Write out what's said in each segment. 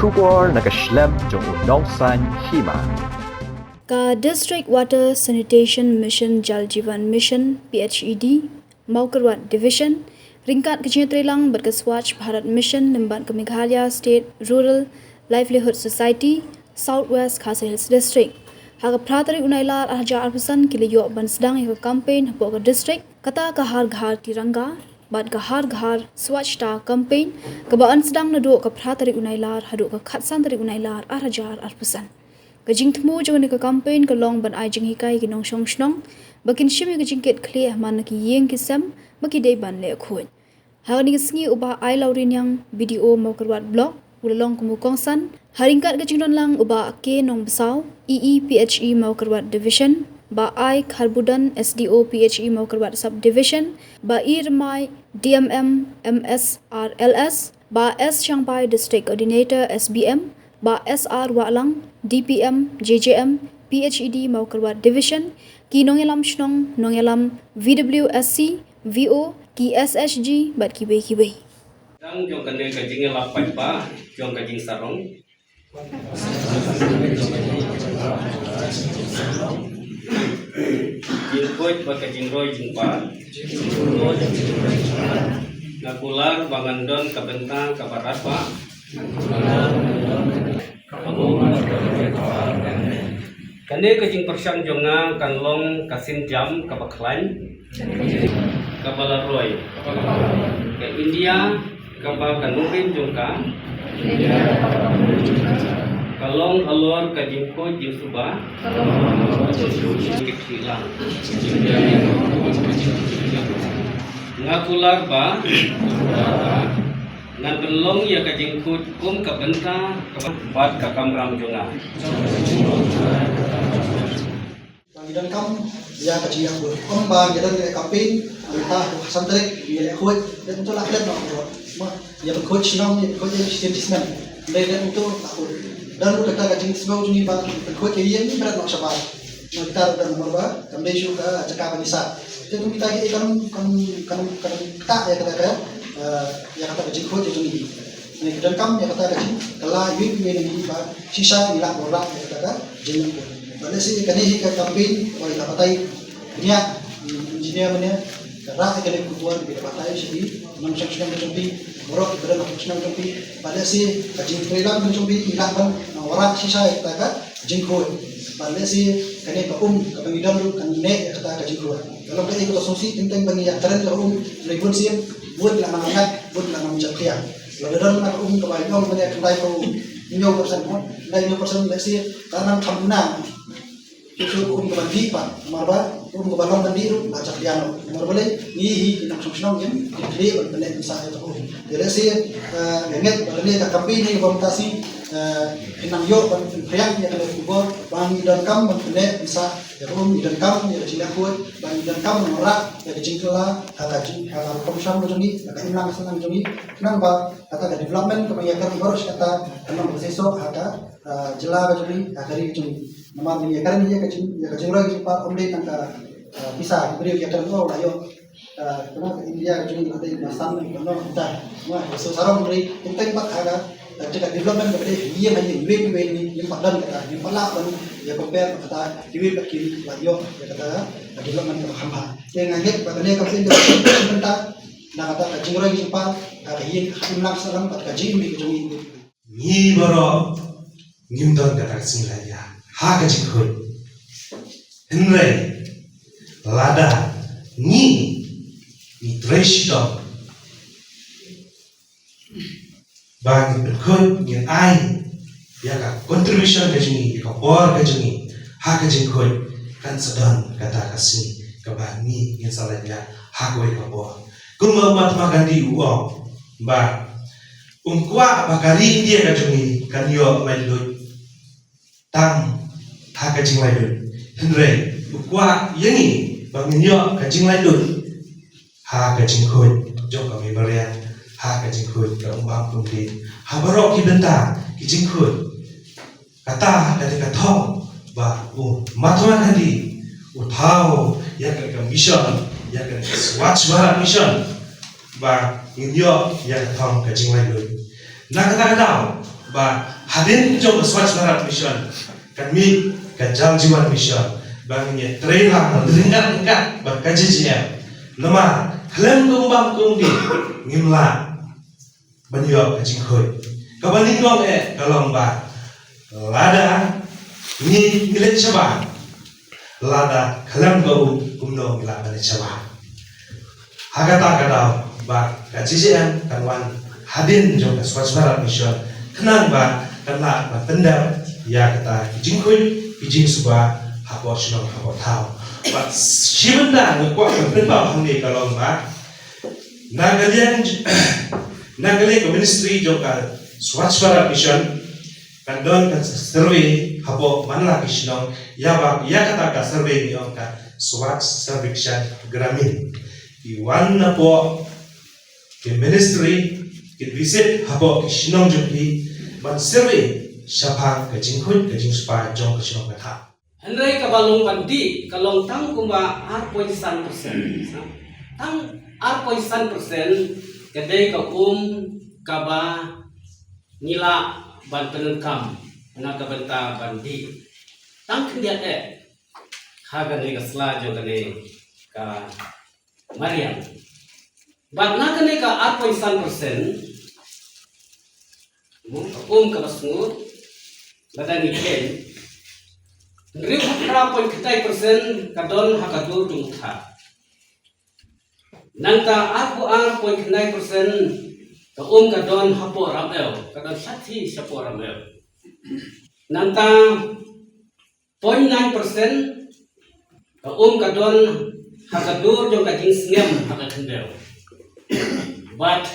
Shubor nakaslem jong unongsan hima. Ka District Water Sanitation Mission Jal Jeevan Mission PHED Maukarwat Division ringkat Kecintrelang berkeswatch Bharat Mission nimban ke Meghalaya State Rural Livelihood Society Southwest Khasi Hills District. Haga pratari unailar ahja arpusan kiliyo ban sedang ke campaign hapo ke district kata ka har ghar tiranga ban ka har ghar swachta campaign kebaan sedang nadu ke pratari unailar hadu ke khatsan tari unailar ahjar arpusan. Kajing temu jangan ke campaign ke long ban ajing hikai ke nong shong shnong bakin shimi ke jingket clear man ki yeng kisam baki dei ban le khoi. Haga ni sengi ubah ai laurin yang video mau kerwat blog ulalong kumu kongsan haringkat ke jingdon lang ubah ke nong besau EEPHE mau kerwat division ba ai Kharbudan SDO PHE mau kerwat subdivision ba irmai DMM MSRLS ba S Shangpai district coordinator SBM ba SR Walang DPM JJM PHED mau kerwat division ki nongelam shnong nongelam VWSC VO ki SSG bat ki be Dang jong kande kajing lapat pa jong kajing sarong jing koi pa kajing roy jing pa nakular bangandon kabentang kabarat pa kande kajing persyang jonga kanlong kasin jam kabaklan kabalaroi ke India kapal kanurin jongka kalong alor kajingko jingsuba kitsilang ngakular ba ngadulong ya kajingko kum kabenta kabat kakamram jonga dan kam ya kecil yang berkembang dan campaign entah santrik ya kuat dan itu lah dan ya coach nong ya coach statismen dan itu aku dan lu kata kacing sebab ini pak coach yang ini berat nak sabar kita dan nomor ba kami juga cakap bisa itu kita kan tak ya kata ya kata kacing coach itu ini dan kam ya kata kacing kalau ini pak sisa hilang orang ya kata jeneng pada si kani ka campaign wala kapatay niya engineer man kara ka kani kutuan bi kapatay si nang section ng tumpi borok beda ng section ng tumpi pada si kajing trailer ng tumpi ilang ban wala si sa ita ka jingko pada si kani ka kapangidan ru kan ne kata kajing ko kalau ka iko sosi tinteng bangiya taran ka lebon si buat la mangat buat la mamjakya lalu dan nak kabayong man ya kanday ko inyo persen mo dai inyo persen lesi tanam thamna itu kebandi pak, marba, kebalong bandi itu ajak diano, marbale ni nak sungsung yang dikli berbalik misalnya itu. Jadi sih ingat berbalik ke campaign ini komunikasi inang yo yang yang ada kubur bang dan kam berbalik misal ya dan kam ya cilik kuat bang dan kam merak ya cingkela kata komisan begini kata inang senang begini kenapa kata development kebanyakan harus kata kenapa besok kata jelas begini hari begini nama ini karena dia kecil lagi pak omde tangka bisa beri kita tahu lah yo kenapa India kecil ada masan kenapa kita semua sekarang beri penting pak ada jika development berarti dia hanya web ini yang padan kata yang palak dan ya compare kata web kiri lah yo ya kata development hamba yang ngajak bagainya kapten tentang nak kata kecil lagi pak kata yang hilang sekarang kata kecil ini kecil ni baru ngimdon kata singlaya haga jikoi henry lada ni treshdo bagi berkut yang ai ya ka contribution ke jini ka por ke jini haga jikoi kan sedang kata kasih ke bani yang salahnya hagoi ka por kuma Mahatma Gandhi uang ba ungkwa bakari dia ka jini kan yo meloi tang ha kajing laidun henry ukwa yangi banginyo kajing laidun ha kajing khoi jong kami baria ha kajing khoi ka umbang pumdi ha barok ki benta kajing khoi kata dari kathong ba Mahatma Gandhi uthao ya ka mission ya ka Swachh Bharat mission ba inyo ya kathong kajing laidun na kata ba hadin jong Swachh Bharat Mission kami ka Jal Jeevan Mission bangnya trailer ringat berkajian nama kalian kumbang kumbi ngimla banyo kajing khoi kabaning dong kalong ba lada ni milet coba lada kalian kumno mila milet coba hagata kadau ba kajian kanwan hadin jong Swachh Bharat Mission kenang ba karena tenda ya kata kajing khoi kajing suba habo shinong habo tau but shibenda ngkwa ngpemba hangni kalong ba nagalian ke ministry joka Swachh Bharat Mission kandon kan survey habo manla kishnong ya kata ka survey ni ka Swachh Sarvekshan Gramin iwan na po ke ministry ke visit habo kishnong joki man survey syapang ke jingkhut ke jingsupa jong kishnong ka Hendrai kabalong bandi kalong tang kumba 8.1%. Tang 8.1% kadai ka kaba nila ban penenkam na kabenta bandi. Tang kendiat hagan ni kasla jo kane ka Mariam. Ban na kane ka 8.1% kabasngut badani ken Riu 3.9% kadon hakadur jumtha. Nangta 4.9% ka kadon hapo ramel kadon sathi sapo ramel. Nangta 0.9% ka kadon hakadur jong kajing sngem hakakendel. But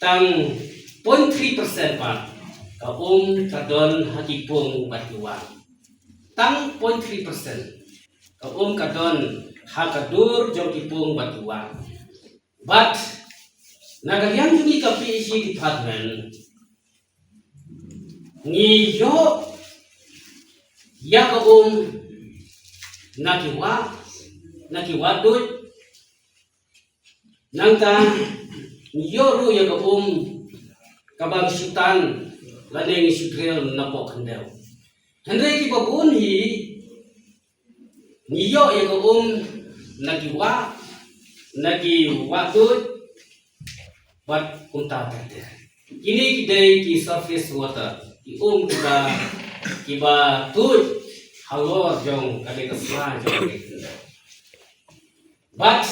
tang 0.3% pa ka kadon hakipung batuan. Tang 0.3% ka kadon hakadur jong kipung batuan. But nagalian juni ka PhD department ni yo ya ka nakiwadut nangta ni yo ru ya ka kabang sutan laneng sudrel napok hendel. Hendai ki babun niyo ya ko nagiwadut bat kunta tete. Ini kidai ki surface water kiba tut halor jong kade kasla jong. But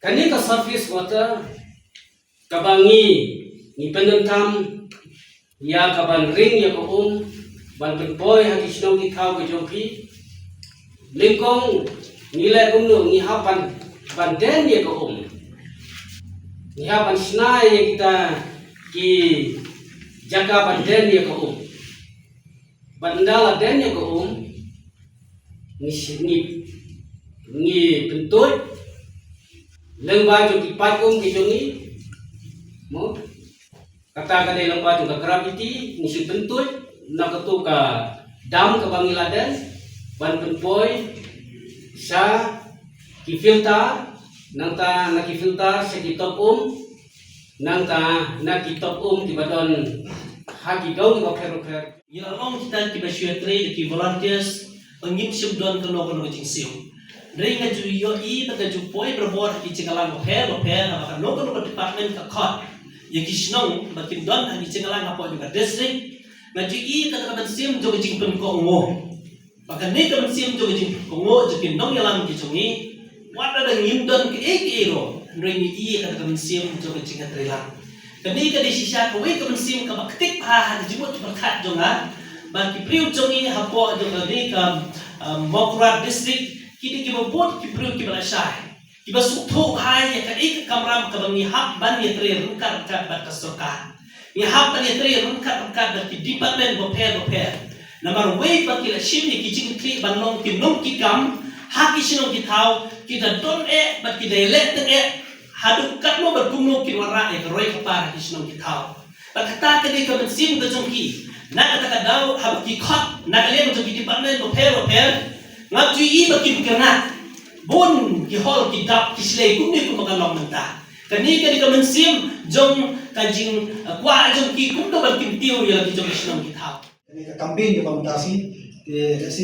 kani ka surface water kabangi ni penentam ya kaban ring ya ko ban boy hati sinong ki thau ke jompi lingkong nilai kumno ni hapan den ye ko ni hapan snai ye kita ki jaga ban den ye ko bandala den ye ko ni pentut lengba jo ki pai ki jongi mo kata kadai lengba jo ka gravity ni si pentut nakatuka dam ke Bangladesh ban penpoy sa ki filter nangta naki filter sa ki top nangta naki top di badon hagi dong ko pero ya long kita ki basyuatre ki volunteers pengip subdon ke lokal ngicing siu ringa ju yo I baka ju poy berbor ki cingalang ho apa lokal department ka khot ya ki snong bakin don ki cingalang apa juga district Ngaji kata sim jo jing pen ko ngo. Maka ni kan sim jo jing ko ngo jekin nong yalang ki chungi. Wada da ngimdon ke ero. Ndri kata sim jo jing atrela. Kani ka di sisa ko we kan sim ka baktik pa ha jimot berkat jonga. Ba ki priu chungi hapo jo ni ka Mokrat district kini ki bot ki priu ki bala shai. Ki basuk tho hai ka kamram ka bangi hak ban ye tre rungkar ka batasoka. Ya hab tani tri rungkat dari department boper namar way pa kila shimni ki kli banlong ki nong ki kam ha ki sinong ki thau ki da don bat ki dai let hadu kat mo berkumno ki wara roy ka par ki sinong ki thau ba kata ka di ka sim ka jong ki na kata ka daw hab ki khot na kale mo ki department boper ngap ju ba ki kerna bon ki hol ki dap ki slay kumni ko makalong menta kani ka di ka sim jong kajing kwa jong ki kum do ban kim tiu ya ki jong sinam ki thau Ini ke campaign ke pamutasi si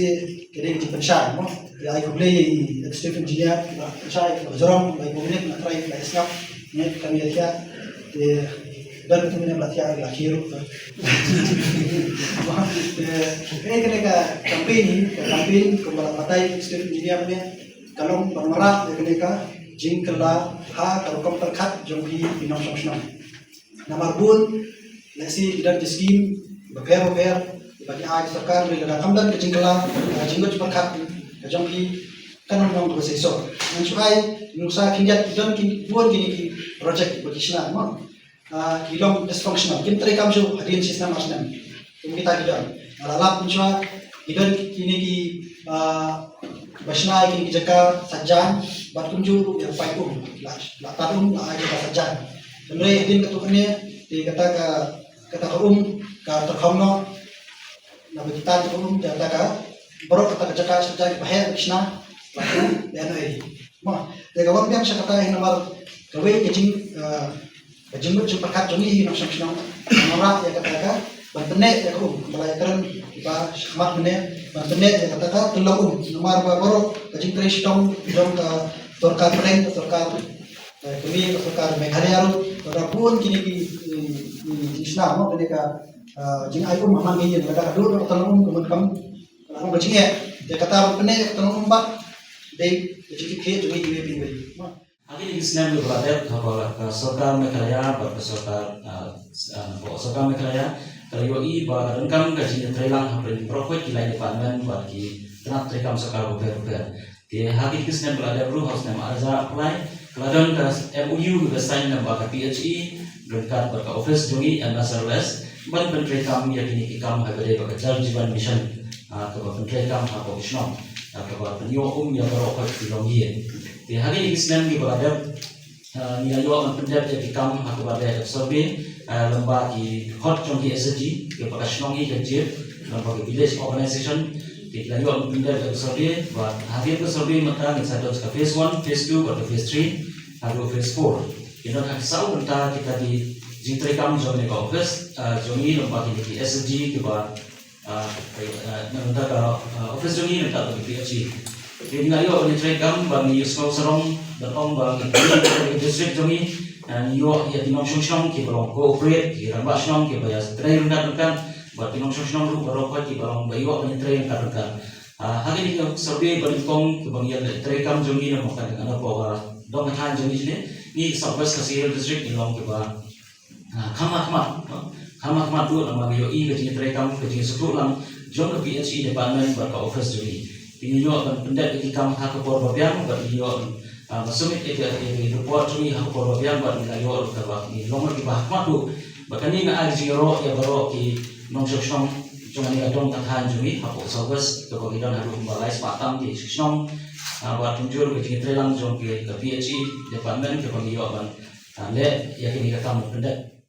kede di pensai mo ya ai kuble i Stephen Engineer pensai ke jorong lai komunik na try lai siap ne kami ya dan itu menyebabkan ya lakhiru ini kena campaign kembali matai Stephen Engineer punya kalau bermerah kena ka jing kala ha kalau kom terkat jongbi pinong song nama bun nasi tidak di scheme beber bagi ai सरकार ले लगा कम दर के जिंगला जिंगो परखात जंगी kan orang tu sesok mencukai nusa kinjat dan buat gini ki project berkisah mo kilong dysfunctional kim teri kam jo hadin sistem asnam kita kita lalap mencuai idan kini ki basna kini jaka sajan bat kunju yang paikum la tarum la aja sajan semre hadin ketukane di kata ka ka terkhomno na kita tu kata ka borok kata jaka sajan bahaya kisna laku dan ai ma de gawang biang sa kata hin namar gawe kejing kejing perkat jongi hin sam sam namara ya kata ka bantene ya ko malay keren ba mat mene bantene ya kata ka tulung namar ba borok kejing tres tong bidong ka torkar pren torkar kami torkar meghalaya ro torapun kini ki isna mo ka jing ai ko mamang ngi laga dur tulung kumun kam ang kejing ya kata bantene tulung umbat dei jadi ke jadi ini Akhir ini Islam berada pada Sarkar Meghalaya, pada Sarkar Meghalaya, kalau i pada rengkam kajian terhilang hampir profit kilai departemen bagi tenak terikam Sarkar beber. Di akhir Islam berada Blue House nama Arza apply, keladon ke MOU bersaing nama ke PHE, berkat berkat office jongi ambassadors, ban penterikam yakini ikam habade bagi Jaljivan Mission, ke penterikam apa Islam. Kepada penyokong yang berokok di Longgien. Di hari ini Islam di berada niayo pendap jadi kam aku berada survey lembaga di hot Longgien SG kepada Longgien kecil lembaga village organization di niayo pendap jadi survey buat hari itu survey maka kita ada phase 1, phase 2 atau phase 3 atau phase 4. Kita akan tahu tentang kita di jintri kam jomni ke office jomni lembaga di SG kepada nanti kalau office jongi nanti atau PHE. Jadi ngayo ni try kam bang Yusuf Sarong dan om bang district jongi yo ya tinong song ki balong cooperate ki ramba song ki bayar try rendah kan buat tinong song ru balong ki balong bayo ni try kan. Hari ini survey balik kong ki bang ya try kam jongi na makan dengan apa dong kan jongi ni Southwest Kasihir district ni long ki ba Kama tu nama yo i kerja terekam kerja sepuluh lang jom ke PHE department berka office juri. Ini yo akan pendat di kam hak por babiang ber yo masumit ke report juri hak por babiang ber yo ke ba ni lomar ki bahmat tu. Bahkan ni na zero ya baro ki nong shong cuma ni adong kan juri hak service ke bagian haru balai sepatang di shong buat tunjur kerja terelang jom ke PHE department ke bagi yo ban le ya kini kam pendat